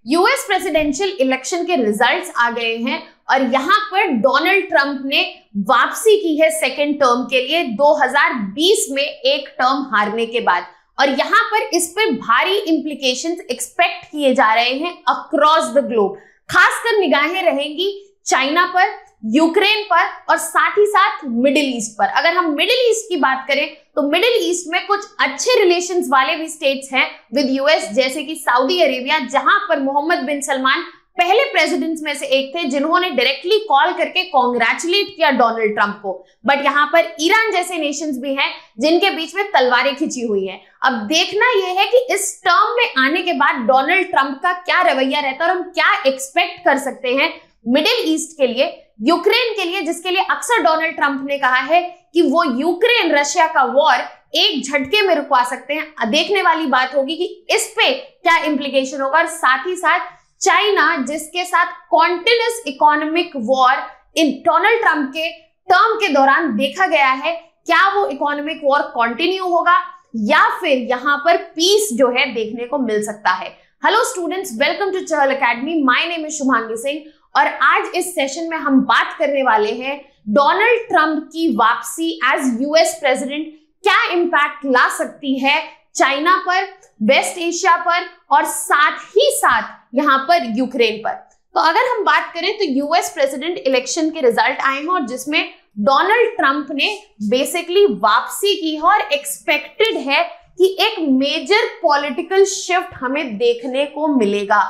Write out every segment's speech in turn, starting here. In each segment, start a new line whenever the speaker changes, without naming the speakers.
US presidential election के results आ गए हैं और यहाँ पर डोनाल्ड ट्रंप ने वापसी की है सेकेंड टर्म के लिए 2020 में एक टर्म हारने के बाद। और यहाँ पर इस पे भारी इंप्लीकेशंस एक्सपेक्ट किए जा रहे हैं अक्रॉस द ग्लोब। खासकर निगाहें रहेंगी चाइना पर, यूक्रेन पर और साथ ही साथ मिडिल ईस्ट पर। अगर हम मिडिल ईस्ट की बात करें तो मिडिल ईस्ट में कुछ अच्छे रिलेशंस वाले भी स्टेट्स हैं विद यूएस, जैसे कि सऊदी अरेबिया, जहां पर मोहम्मद बिन सलमान पहले प्रेसिडेंट्स में से एक थे जिन्होंने डायरेक्टली कॉल करके कॉन्ग्रेचुलेट किया डोनाल्ड ट्रंप को। बट यहाँ पर ईरान जैसे नेशंस भी हैं जिनके बीच में तलवारें खिंची हुई हैं। अब देखना यह है कि इस टर्म में आने के बाद डोनाल्ड ट्रंप का क्या रवैया रहता है और हम क्या एक्सपेक्ट कर सकते हैं मिडिल ईस्ट के लिए, यूक्रेन के लिए, जिसके लिए अक्सर डोनाल्ड ट्रंप ने कहा है कि वो यूक्रेन रशिया का वॉर एक झटके में रुकवा सकते हैं। देखने वाली बात होगी कि इस पे क्या इंप्लीकेशन होगा। और साथ ही साथ चाइना, जिसके साथ continuous economic war in Donald Trump के टर्म के दौरान देखा गया है, क्या वो इकोनॉमिक वॉर कंटिन्यू होगा या फिर यहां पर पीस जो है देखने को मिल सकता है। Hello students, welcome to Chahal academy. My name is Shubhangi Singh और आज इस सेशन में हम बात करने वाले हैं डोनाल्ड ट्रंप की वापसी एज यूएस प्रेसिडेंट क्या इंपैक्ट ला सकती है चाइना पर, वेस्ट एशिया पर और साथ ही साथ यहां पर यूक्रेन पर। तो अगर हम बात करें तो यूएस प्रेसिडेंट इलेक्शन के रिजल्ट आए हैं और जिसमें डोनाल्ड ट्रंप ने बेसिकली वापसी की है और एक्सपेक्टेड है कि एक मेजर पॉलिटिकल शिफ्ट हमें देखने को मिलेगा।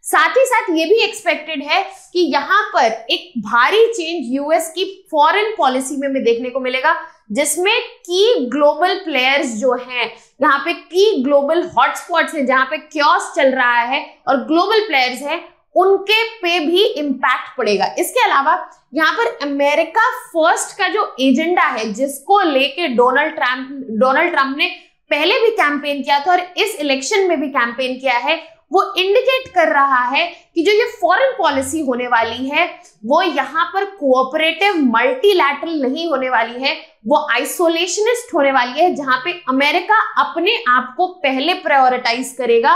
साथ ही साथ ये भी एक्सपेक्टेड है कि यहाँ पर एक भारी चेंज यूएस की फॉरेन पॉलिसी में देखने को मिलेगा, जिसमें की ग्लोबल प्लेयर्स जो हैं, यहाँ पे की ग्लोबल हॉटस्पॉट्स हैं जहां पे क्योस चल रहा है और ग्लोबल प्लेयर्स हैं, उनके पे भी इंपैक्ट पड़ेगा। इसके अलावा यहाँ पर अमेरिका फर्स्ट का जो एजेंडा है, जिसको लेके डोनाल्ड ट्रंप ने पहले भी कैंपेन किया था और इस इलेक्शन में भी कैंपेन किया है, वो इंडिकेट कर रहा है कि जो ये फॉरेन पॉलिसी होने वाली है वो यहाँ पर कोऑपरेटिव मल्टीलैटरल नहीं होने वाली है, वो आइसोलेशनिस्ट होने वाली है, जहां पे अमेरिका अपने आप को पहले प्रायोरिटाइज करेगा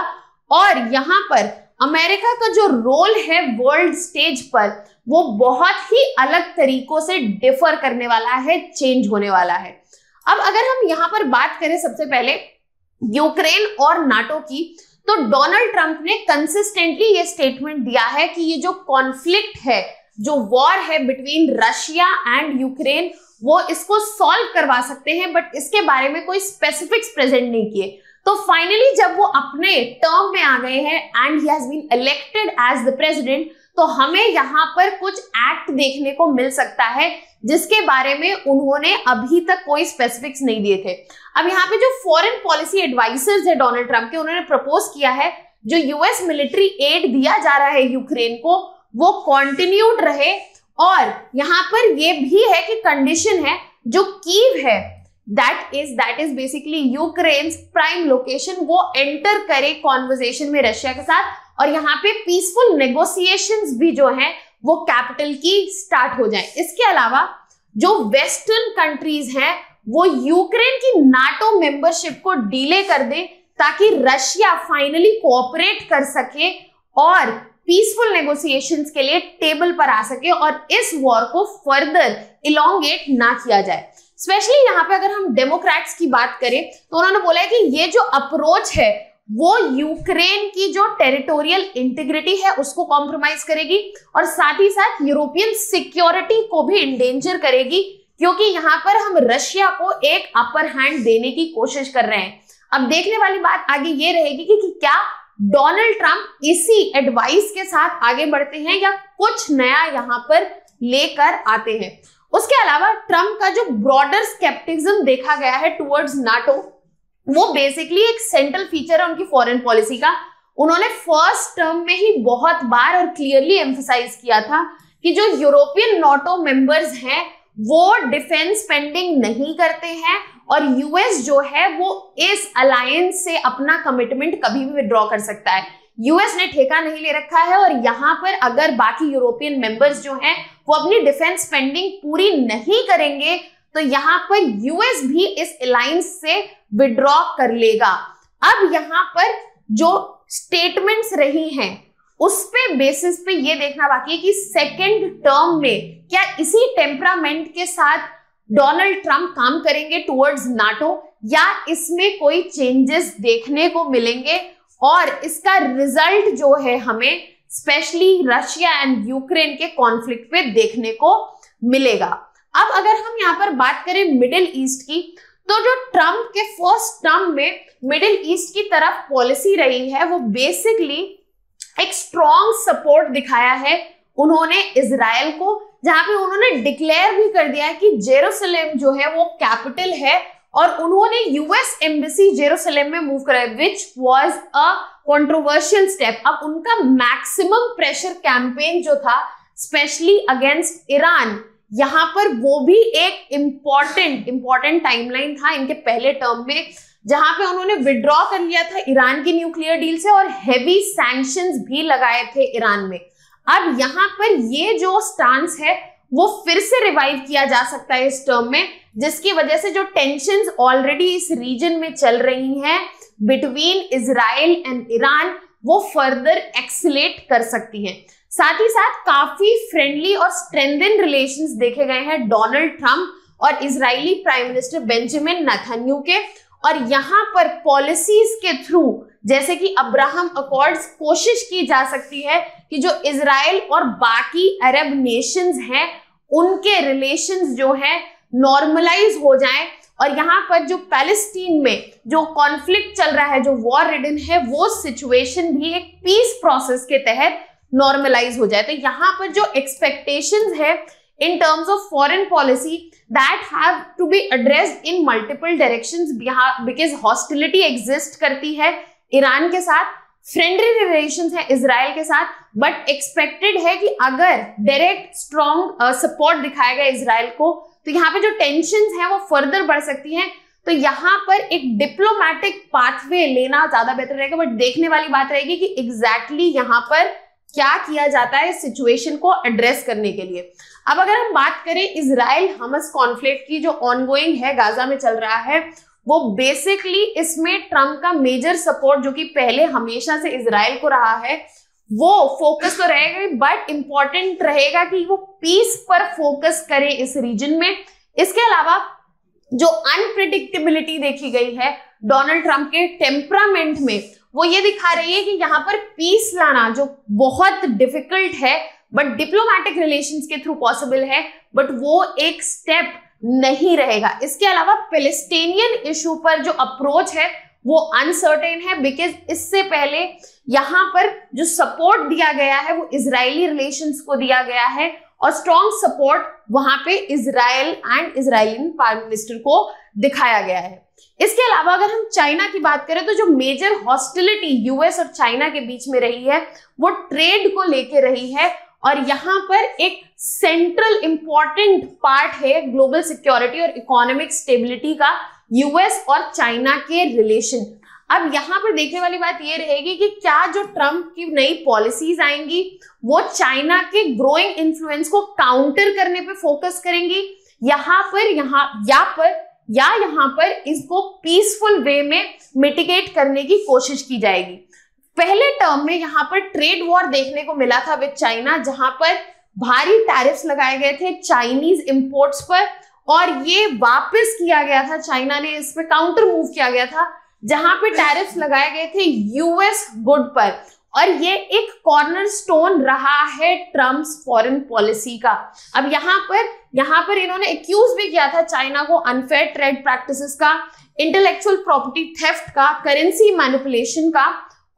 और यहाँ पर अमेरिका का जो रोल है वर्ल्ड स्टेज पर वो बहुत ही अलग तरीकों से डिफर करने वाला है, चेंज होने वाला है। अब अगर हम यहाँ पर बात करें सबसे पहले यूक्रेन और नाटो की, तो डोनाल्ड ट्रंप ने कंसिस्टेंटली ये स्टेटमेंट दिया है कि ये जो कॉन्फ्लिक्ट है, जो वॉर है बिटवीन रशिया एंड यूक्रेन, वो इसको सॉल्व करवा सकते हैं, बट इसके बारे में कोई स्पेसिफिक्स प्रेजेंट नहीं किए। तो फाइनली जब वो अपने टर्म में आ गए हैं and he has been elected as the president, तो हमें यहाँ पर कुछ एक्ट देखने को मिल सकता है जिसके बारे में उन्होंने अभी तक कोई स्पेसिफिक्स नहीं दिए थे। अब यहाँ पे जो फॉरेन पॉलिसी एडवाइजर्स है डोनाल्ड ट्रंप के, उन्होंने प्रपोज किया है जो यूएस मिलिट्री एड दिया जा रहा है यूक्रेन को वो कंटिन्यूड रहे, और यहाँ पर ये भी है कि कंडीशन है जो कीव है that is basically Ukraine prime location, वो एंटर करे कॉन्वर्सेशन में रशिया के साथ और यहाँ पे पीसफुल नेगोशिएशंस भी जो है वो कैपिटल की स्टार्ट हो जाए। इसके अलावा जो वेस्टर्न कंट्रीज हैं वो यूक्रेन की नाटो मेंबरशिप को डिले कर दे ताकि रशिया फाइनली कोऑपरेट कर सके और पीसफुल नेगोशिएशंस के लिए टेबल पर आ सके और इस वॉर को फर्दर इलोंगेट ना किया जाए। स्पेशली यहाँ पे अगर हम डेमोक्रेट्स की बात करें तो उन्होंने बोला है कि ये जो अप्रोच है वो यूक्रेन की जो टेरिटोरियल इंटीग्रिटी है उसको कॉम्प्रोमाइज करेगी और साथ ही साथ यूरोपियन सिक्योरिटी को भी इंडेंजर करेगी, क्योंकि यहाँ पर हम रशिया को एक अपर हैंड देने की कोशिश कर रहे हैं। अब देखने वाली बात आगे ये रहेगी कि क्या डोनाल्ड ट्रंप इसी एडवाइस के साथ आगे बढ़ते हैं या कुछ नया यहाँ पर लेकर आते हैं। उसके अलावा ट्रंप का जो ब्रॉडर स्केप्टिज्म देखा गया है टुवर्ड्स नाटो, वो बेसिकली एक सेंट्रल फीचर है उनकी फॉरेन पॉलिसी का। उन्होंने फर्स्ट टर्म में ही बहुत बार और क्लियरली एम्फसाइज किया था कि जो यूरोपियन नाटो मेंबर्स हैं वो डिफेंस स्पेंडिंग नहीं करते हैं और यूएस जो है वो इस अलायंस से अपना कमिटमेंट कभी भी विड्रॉ कर सकता है। यूएस ने ठेका नहीं ले रखा है और यहाँ पर अगर बाकी यूरोपियन मेंबर्स जो हैं वो अपनी डिफेंस स्पेंडिंग पूरी नहीं करेंगे तो यहाँ पर यूएस भी इस अलायंस से विड्रॉ कर लेगा। अब यहाँ पर जो स्टेटमेंट्स रही हैं उस पे बेसिस पे ये देखना बाकी है कि सेकेंड टर्म में क्या इसी टेम्परामेंट के साथ डोनाल्ड ट्रंप काम करेंगे टुवर्ड्स नाटो, या इसमें कोई चेंजेस देखने को मिलेंगे और इसका रिजल्ट जो है हमें स्पेशली रशिया एंड यूक्रेन के कॉन्फ्लिक्ट पे देखने को मिलेगा। अब अगर हम यहाँ पर बात करें मिडिल ईस्ट की, तो जो ट्रंप के फर्स्ट टर्म में मिडिल ईस्ट की तरफ पॉलिसी रही है वो बेसिकली एक स्ट्रॉन्ग सपोर्ट दिखाया है उन्होंने इजराइल को, जहां पे उन्होंने डिक्लेयर भी कर दिया है कि जेरूसलम जो है वो कैपिटल है, और उन्होंने यूएस एम्बेसी जेरूसलम में मूव कराया, which was a controversial step. अब उनका मैक्सिमम प्रेशर कैंपेन जो था स्पेशली अगेंस्ट ईरान, यहां पर वो भी एक इंपॉर्टेंट टाइमलाइन था इनके पहले टर्म में, जहां पे उन्होंने विड्रॉ कर लिया था ईरान की न्यूक्लियर डील से और हेवी सैंक्शंस भी लगाए थे ईरान में। अब यहाँ पर ये जो स्टांस है वो फिर से रिवाइव किया जा सकता है इस टर्म में, जिसकी वजह से जो टेंशंस ऑलरेडी इस रीजन में चल रही हैं बिटवीन इजराइल एंड ईरान वो फर्दर एक्सीलेट कर सकती हैं। साथ ही साथ काफी फ्रेंडली और स्ट्रेंथन रिलेशंस देखे गए हैं डोनाल्ड ट्रंप और Israeli prime minister Benjamin Netanyahu के, और यहाँ पर पॉलिसीज के थ्रू जैसे कि अब्राहम अकॉर्ड्स कोशिश की जा सकती है कि जो इजराइल और बाकी अरब नेशंस हैं उनके रिलेशंस जो है नॉर्मलाइज हो जाएं, और यहाँ पर जो पैलेस्टीन में जो कॉन्फ्लिक्ट चल रहा है, जो वॉर रिडन है, वो सिचुएशन भी एक पीस प्रोसेस के तहत नॉर्मलाइज हो जाए। तो यहाँ पर जो एक्सपेक्टेशंस है in terms of foreign policy that have to be addressed in multiple directions because hostility exist करती है ईरान के साथ, फ्रेंडली रिलेशंस है इजराइल के साथ, बट एक्सपेक्टेड है कि अगर डायरेक्ट स्ट्रॉन्ग सपोर्ट दिखाया गया इजराइल को तो यहाँ पे जो टेंशंस हैं वो फर्दर बढ़ सकती हैं। तो यहाँ पर एक डिप्लोमेटिक पाथवे लेना ज्यादा बेहतर रहेगा, बट देखने वाली बात रहेगी कि एग्जैक्टली यहाँ पर क्या किया जाता है इस सिचुएशन को एड्रेस करने के लिए। अब अगर हम बात करें इजराइल हमस कॉन्फ्लिक्ट की जो ऑनगोइंग है गाजा में चल रहा है, वो बेसिकली इसमें ट्रंप का मेजर सपोर्ट जो कि पहले हमेशा से इजराइल को रहा है वो फोकस तो रहेगा, बट इंपॉर्टेंट रहेगा कि वो पीस पर फोकस करे इस रीजन में। इसके अलावा जो अनप्रेडिक्टेबिलिटी देखी गई है डोनाल्ड ट्रंप के टेम्परामेंट में, वो ये दिखा रही है कि यहाँ पर पीस लाना जो बहुत डिफिकल्ट है बट डिप्लोमेटिक रिलेशंस के थ्रू पॉसिबल है, बट वो एक स्टेप नहीं रहेगा। इसके अलावा पैलेस्टीनियन इशू पर जो अप्रोच है वो अनसर्टेन है, बिकॉज इससे पहले यहाँ पर जो सपोर्ट दिया गया है वो इजरायली रिलेशंस को दिया गया है और स्ट्रॉन्ग सपोर्ट वहां पे Israel and Israeli prime minister को दिखाया गया है। इसके अलावा अगर हम चाइना की बात करें तो जो मेजर हॉस्टिलिटी यूएस और चाइना के बीच में रही है वो ट्रेड को लेके रही है, और यहाँ पर एक सेंट्रल इंपॉर्टेंट पार्ट है ग्लोबल सिक्योरिटी और इकोनॉमिक स्टेबिलिटी का यूएस और चाइना के रिलेशन। अब यहाँ पर देखने वाली बात ये रहेगी कि क्या जो ट्रंप की नई पॉलिसीज आएंगी वो चाइना के ग्रोइंग इन्फ्लुएंस को काउंटर करने पे फोकस करेंगी, यहाँ पर इसको पीसफुल वे में मिटिगेट करने की कोशिश की जाएगी। पहले टर्म में यहाँ पर ट्रेड वॉर देखने को मिला था विद चाइना, जहां पर भारी टैरिफ्स लगाए गए थे चाइनीज इंपोर्ट्स पर, और ये वापस किया गया था, चाइना ने इस पे काउंटर मूव किया गया था जहां पे टैरिफ्स लगाए गए थे यूएस गुड पर, और ये एक कॉर्नरस्टोन रहा है ट्रम्प्स फॉरेन पॉलिसी का। अब यहाँ पर इन्होंने एक्यूज भी किया था चाइना को अनफेयर ट्रेड प्रैक्टिसेस का, इंटेलेक्चुअल प्रॉपर्टी थेफ्ट का, करेंसी मैनिपुलेशन का,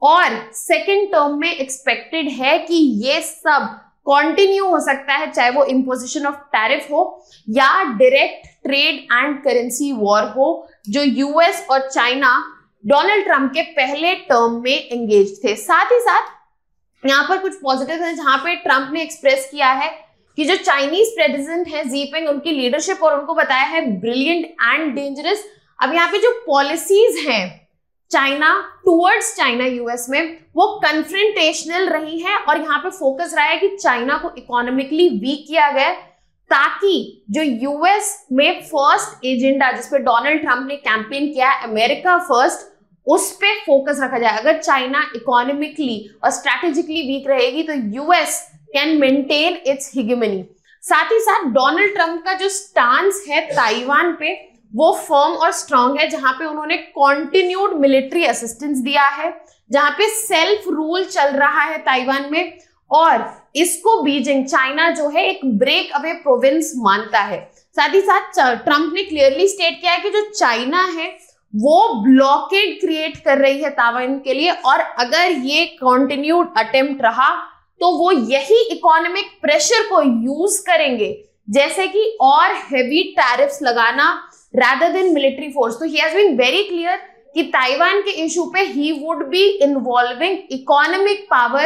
और सेकेंड टर्म में एक्सपेक्टेड है कि ये सब कंटिन्यू हो सकता है, चाहे वो इम्पोजिशन ऑफ टैरिफ हो या direct trade and currency war हो, जो यूएस और चाइना डोनाल्ड ट्रंप के पहले टर्म में एंगेज थे। साथ ही साथ यहाँ पर कुछ पॉजिटिव है जहां पे ट्रंप ने एक्सप्रेस किया है कि जो चाइनीज प्रेसिडेंट है जीपिंग, उनकी लीडरशिप और उनको बताया है ब्रिलियंट एंड डेंजरस। अब यहाँ पे जो पॉलिसीज हैं चाइना टुवर्ड्स चाइना यूएस में वो कन्फ्रंटेशनल रही है, और यहाँ पे फोकस रहा है कि चाइना को इकोनॉमिकली वीक किया गया ताकि जो यूएस में फर्स्ट एजेंडा जिसपे डोनाल्ड ट्रंप ने कैंपेन किया अमेरिका फर्स्ट, उस पे फोकस रखा जाए। अगर चाइना इकोनॉमिकली और स्ट्रैटेजिकली वीक रहेगी तो यूएस कैन मेंटेन इट्स हिगेमनी। साथ ही साथ डोनाल्ड ट्रंप का जो स्टांस है ताइवान पे वो फर्म और स्ट्रांग है, जहां पे उन्होंने कॉन्टिन्यूड मिलिट्री असिस्टेंस दिया है, जहां पे सेल्फ रूल चल रहा है ताइवान में, और इसको बीजिंग चाइना जो है एक ब्रेक अवे प्रोविंस मानता है। साथ ही साथ ट्रंप ने क्लियरली स्टेट किया है कि जो चाइना है वो ब्लॉकेड क्रिएट कर रही है ताइवान के लिए, और अगर ये कॉन्टिन्यूड अटेम्प्ट रहा तो वो यही इकोनॉमिक प्रेशर को यूज करेंगे, जैसे कि और हेवी टैरिफ्स लगाना rather than military force। तो he has been very clear कि ताइवान के इशू पे he would be involving economic power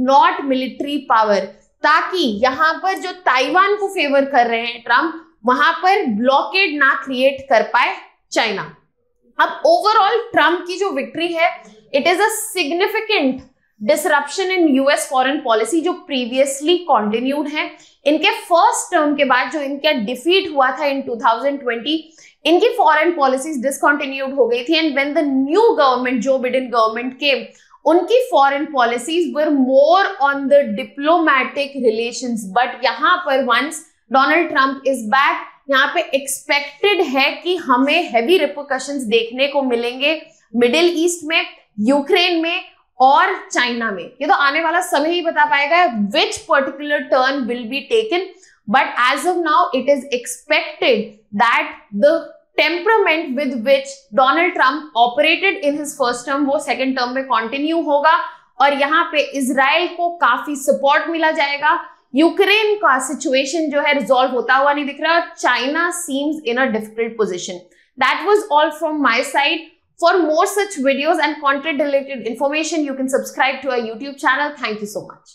not military power, ताकि यहां पर जो ताइवान को फेवर कर रहे हैं ट्रम्प, वहां पर ब्लॉकेड ना क्रिएट कर पाए चाइना। अब ओवरऑल ट्रम्प की जो विक्ट्री है, it is a significant disruption in US foreign policy जो प्रीवियसली कंटिन्यूड है। इनके फर्स्ट टर्म के बाद जो इनका डिफीट हुआ था इन 2020, इनकी फॉरेन पॉलिसीज डिसकंटिन्यूड हो गई थी, and when the new government जो बिडेन गवर्नमेंट केम, उनकी foreign policies were more on the diplomatic relations. But यहाँ पर once Donald Trump is back, यहाँ पे एक्सपेक्टेड है कि हमें हैवी रिपरकशंस देखने को मिलेंगे मिडिल ईस्ट में, यूक्रेन में और चाइना में। ये तो आने वाला समय ही बता पाएगा which particular turn will be taken, but as of now it is expected that the temperament with which Donald Trump operated in his first term वो सेकेंड टर्म में कंटिन्यू होगा, और यहाँ पे इजराइल को काफी सपोर्ट मिला जाएगा। यूक्रेन का सिचुएशन जो है रिजॉल्व होता हुआ नहीं दिख रहा, और China seems in a difficult position. That was all from my side. For more such videos and content related information, you can subscribe to our YouTube channel. Thank you so much.